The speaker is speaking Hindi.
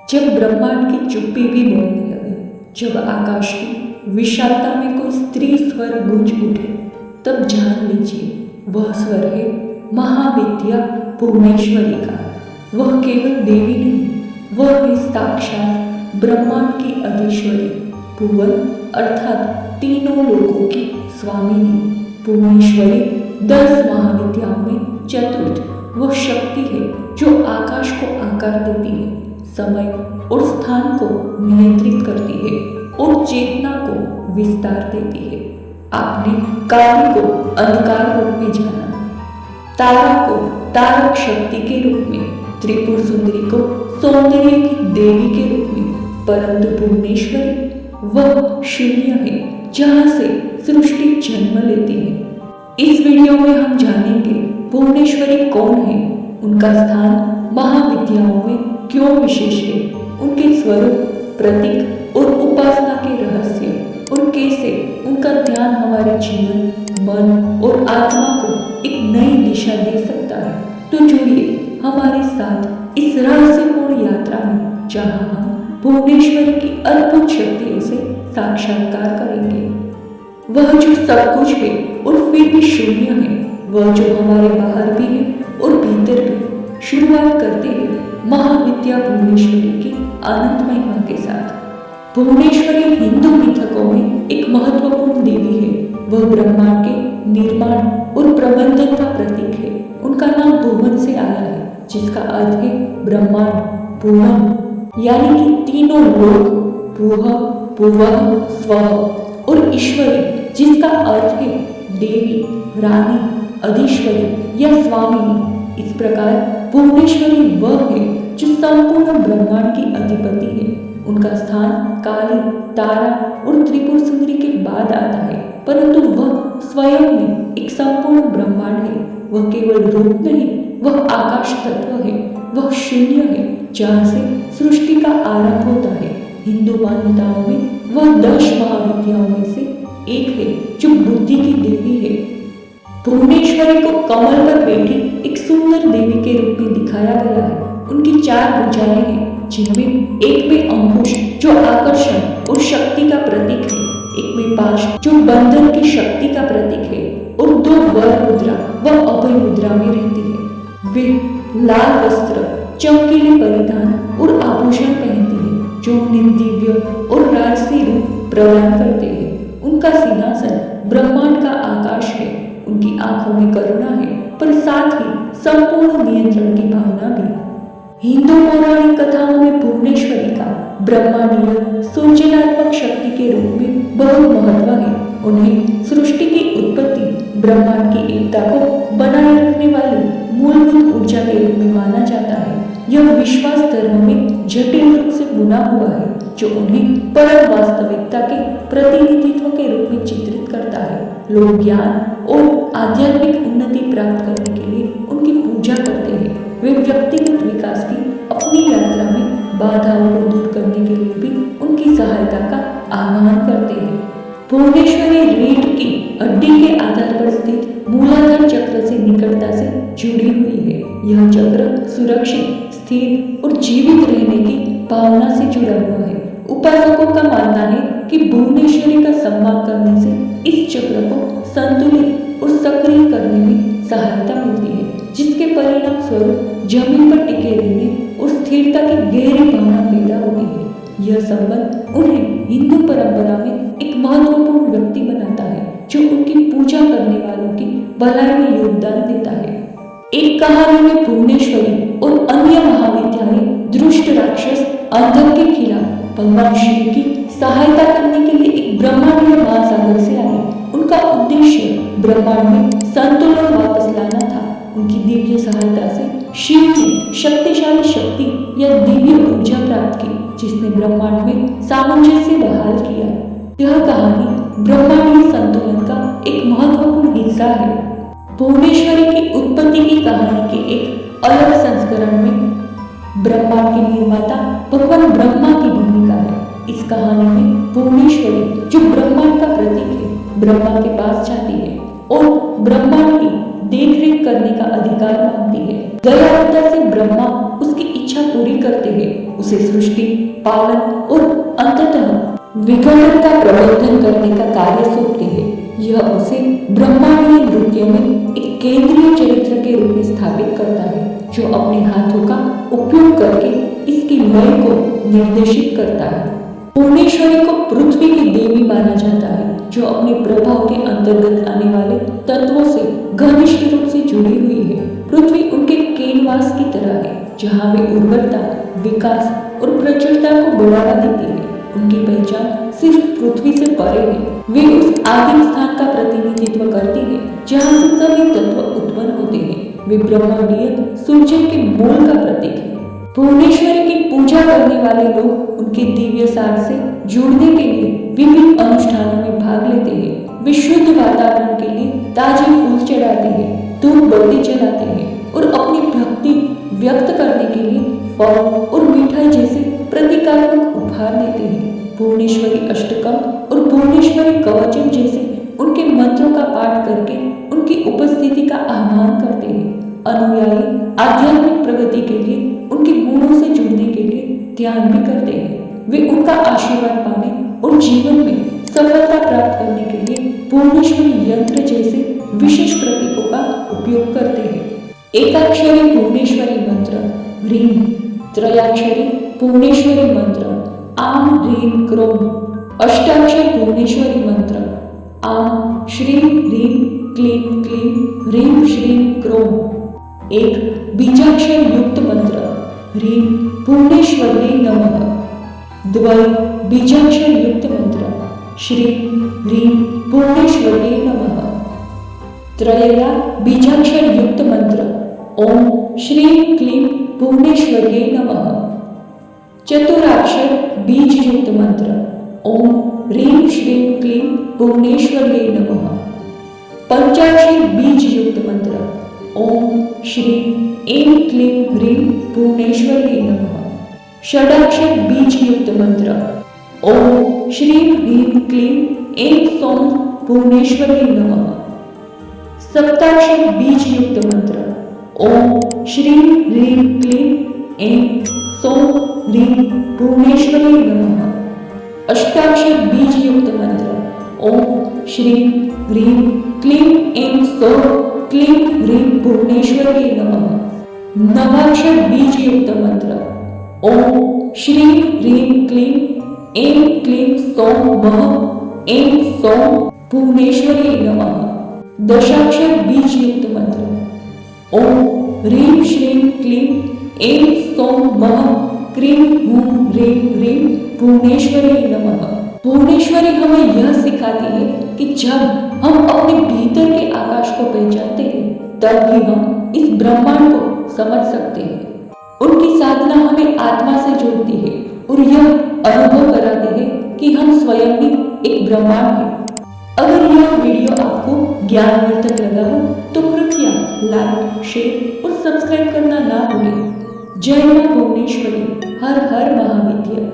जब ब्रह्मांड की चुप्पी भी बोलने लगे, जब आकाश की विशालता में कोई स्त्री स्वर गूंज उठे, तब जान लीजिए वह स्वर है महाविद्या भुवनेश्वरी का। वह केवल देवी नहीं, वह है साक्षात ब्रह्मांड की अधीश्वरी, भुवन अर्थात तीनों लोकों की स्वामिनी। भुवनेश्वरी 10 महाविद्याओं में चतुर्थ वह शक्ति है जो आकाश को आकार देती है, समय और स्थान को नियंत्रित करती है और चेतना को विस्तार देती है। आपने काली को अंधकार रूप में जाना, तारा को तारक शक्ति के रूप में, त्रिपुर सुंदरी को सौंदर्य की देवी के रूप में, परंतु भुवनेश्वरी वह शून्य है जहाँ से सृष्टि जन्म लेती है। इस वीडियो में हम जानेंगे भुवनेश्वरी कौन है, उनका स्थान महाविद्याओं में क्यों विशेष है, उनके स्वरूप, प्रतीक और उपासना के रहस्य, और कैसे उनका ध्यान हमारे जीवन, मन और आत्मा को एक नई दिशा दे सकता है। तो जुड़िए हमारे साथ इस रहस्यपूर्ण यात्रा में, जहां हम भुवनेश्वरी की अद्भुत शक्तियों से साक्षात्कार करेंगे। वह जो सब कुछ है और फिर भी शून्य है, वह जो हमारे बाहर भी है और भीतर भी। शुरुआत करते हैं महाविद्या भुवनेश्वरी की अनंत महिमा के साथ। भुवनेश्वरी हिंदू मिथकों में एक महत्वपूर्ण देवी है। वह ब्रह्मांड के निर्माण और प्रबंधन का प्रतीक है। उनका नाम भुवन से आया है, जिसका अर्थ है ब्रह्मांड, भुवन यानी कि तीनों लोक, भुव, भुवः, स्वः, और ईश्वरी जिसका अर्थ है देवी, रानी, अधीश्वरी या स्वामिनी। इस प्रकार भुवनेश्वरी वह है जो संपूर्ण ब्रह्मांड की अधिपति है। उनका स्थान काली, तारा और त्रिपुर सुंदरी के बाद आता है, परंतु वह स्वयं में एक संपूर्ण ब्रह्मांड है। वह केवल रूप नहीं, वह आकाश तत्व है, वह शून्य है जहाँ से सृष्टि का आरंभ होता है। हिंदू मान्यताओं में वह 10 महाविद्याओं में से एक है जो बुद्धि की देवी है। भुवनेश्वरी को कमल पर बैठी एक सुंदर देवी के रूप में दिखाया गया है। उनकी 4 भुजाएं हैं, जिनमें एक में अंकुश जो आकर्षण और शक्ति का प्रतीक है, एक में पाश जो बंधन की शक्ति का प्रतीक है, और 2 वर मुद्रा व अभय मुद्रा में रहती है। वे लाल वस्त्र, चमकीले परिधान और आभूषण पहनती है, जो उन्हें दिव्य और राजसी रूप प्रदान करते हैं। उनका सिंहासन ब्रह्मांड का आकाश है। उनकी आंखों में करुणा है, पर साथ ही संपूर्ण नियंत्रण की भावना भी। हिंदू पौराणिक कथाओं में भुवनेश्वरी का ब्रह्मांडीय सूचनात्मक शक्ति के रूप में बहुत महत्व है। उन्हें सृष्टि की उत्पत्ति, ब्रह्मांड की एकता को बनाए रखने वाली मूलभूत ऊर्जा के रूप में माना जाता है। यह विश्वास धर्म में जटिल रूप से बुना हुआ है, जो उन्हें परम वास्तविकता के प्रतिनिधित्व के रूप में चित्रित करता है। लोग ज्ञान और आध्यात्मिक उन्नति प्राप्त करने के लिए उनकी पूजा करते हैं। वे व्यक्तिगत विकास की अपनी यात्रा में बाधाओं को दूर करने के लिए भी उनकी सहायता का आह्वान करते हैं। भुवनेश्वरी रीढ़ की हड्डी के आधार पर स्थित मूलाधार चक्र से निकटता से जुड़ी हुई है। यह चक्र सुरक्षित, स्थिर और जीवित रहने की भावना से जुड़ा हुआ है। उपासकों का मानना है कि भुवनेश्वरी का सम्मान करने से इस चक्र को संतुलित और सक्रिय करने में सहायता मिलती है, जिसके परिणाम स्वरूप जमीन पर टिके रहने और स्थिरता की गहरी भावना पैदा होती है। यह संबंध उन्हें हिंदू परंपरा में एक महत्वपूर्ण व्यक्ति बनाता है, जो उनकी पूजा करने वालों की भलाई में योगदान देता है। एक कहानी में भुवनेश्वरी और अन्य महाविद्याएं दुष्ट राक्षस अंधक के खिलाफ भगवान शिव की सहायता करने के लिए एक ब्रह्मांडीय महासागर से आई। उनका उद्देश्य ब्रह्मांड में संतुलन वापस लाना था। उनकी दिव्य सहायता से शिव ने शक्तिशाली शक्ति या दिव्य ऊर्जा प्राप्त की, जिसने ब्रह्मांड में सामंजस्य बहाल किया। यह कहानी ब्रह्मांडीय संतुलन का एक महत्वपूर्ण हिस्सा है। भुवनेश्वरी की उत्पत्ति की कहानी के एक अलग संस्करण में ब्रह्मांड के निर्माता भगवान ब्रह्मा की भूमिका है। इस कहानी में भुवनेश्वरी, जो ब्रह्मांड का प्रतीक है, ब्रह्मा के पास जाती है और ब्रह्मांड की देखरेख करने का अधिकार मांगती है। दयालुता से ब्रह्मा उसकी इच्छा पूरी करते हैं, उसे सृष्टि, पालन और अंततः विघटन का प्रबंधन करने का कार्य सौंपते हैं। यह उसे ब्रह्मांडीय नृत्य में एक केंद्रीय चरित्र के रूप में स्थापित करता है, जो अपने हाथों का उपयोग करके इसकी लय को निर्देशित करता है। भुवनेश्वरी को पृथ्वी की देवी माना जाता है, जो अपने प्रभाव के अंतर्गत आने वाले तत्वों से घनिष्ठ रूप से जुड़ी हुई है। पृथ्वी उनके कैनवास की तरह है, जहाँ वे उर्वरता, विकास और प्रचुरता को बढ़ावा देती है। उनकी पहचान सिर्फ पृथ्वी से परे है। वे उस आदिम स्थान का प्रतिनिधित्व करती है, जहाँ से सभी तत्व उत्पन्न होते हैं। वे ब्रह्मांडीय सूर्य के मूल का प्रतीक है। भुवनेश्वरी की पूजा करने वाले लोग उनके दिव्य सार से जुड़ने के लिए विभिन्न अनुष्ठानों में भाग लेते हैं। वे शुद्ध वातावरण के लिए ताजे फूल चढ़ाते हैं, धूप बत्ती जलाते हैं और अपनी भक्ति व्यक्त करने के लिए फल और मिठाई जैसे प्रतीकात्मक उपहार देते हैं। भुवनेश्वरी अष्टकम और भुवनेश्वरी कवचम जैसे उनके मंत्रों का पाठ करके उनकी उपस्थिति का आह्वान करते हैं। अनुयायी आध्यात्मिक प्रगति के लिए उनके गुणों से जुड़ने के लिए ध्यान भी करते हैं। वे उनका आशीर्वाद पाने और जीवन में सफलता प्राप्त करने के लिए भुवनेश्वरी यंत्र जैसे विशेष प्रतीकों का उपयोग करते हैं। एकाक्षरी भुवनेश्वरी मंत्र ह्रीं, त्रयाक्षरी भुवनेश्वरी मंत्र आम ह्रीं क्रोम, अष्टाक्षर भुवनेश्वरी मंत्र आम श्रीं ह्रीं क्लीं क्लीं ह्रीं श्रीं क्रोम, एक बीजाक्षर युक्त मंत्र ह्रीं भुवनेश्वर्यै नमः, द्वय बीजाक्षर युक्त मंत्र श्रीं ह्रीं भुवनेश्वर्यै नमः, त्रयया बीजाक्षर युक्त मंत्र ओम श्रीं क्लीं भुवनेश्वर्यै नमः, चतुराक्षर बीज युक्त मंत्र ओम ह्रीं श्रीं क्लीं भुवनेश्वर्यै नमः, पंचाक्षर बीज युक्त मंत्र ओम श्रीं ऐं क्लीं ह्रीं भुवनेश्वर्यै नमः, षडाक्षर बीज युक्त मंत्र ओम श्रीं ह्रीं क्लीं ऐं सौं भुवनेश्वर्यै नमः, सप्ताक्षर बीज युक्त मंत्र ओम श्रीं ह्रीं क्लीं ऐं सौं ह्रीं भुवनेश्वर्यै नमः, अष्टाक्षर बीज युक्त मंत्र ओम श्रीं ह्रीं क्लीं ऐं सौं क्लीं ह्रीं भुवनेश्वर्यै नमः, नवाक्षर बीज युक्त मंत्र ओम श्रीं ह्रीं क्लीं ऐं क्लीं सौं मः ऐं सौं भुवनेश्वर्यै नमः, दशाक्षर बीज युक्त मंत्र ओम ह्रीं श्रीं क्लीं ऐं सौं मः क्रीं हूं ह्रीं ह्रीं भुवनेश्वर्यै नमः। भुवनेश्वरी हमें यह सिखाती है कि जब हम अपने भीतर के आकाश को पहचानते हैं, तब ही हम इस ब्रह्मांड को समझ सकते हैं। उनकी साधना हमें आत्मा से जोड़ती है और यह अनुभव कराती है कि हम स्वयं ही एक ब्रह्मांड हैं। अगर यह वीडियो आपको ज्ञानवर्धक लगा हो तो कृपया लाइक, शेयर और सब्सक्राइब करना ना भूलें। जय मां भुवनेश्वरी, हर हर महाविद्या।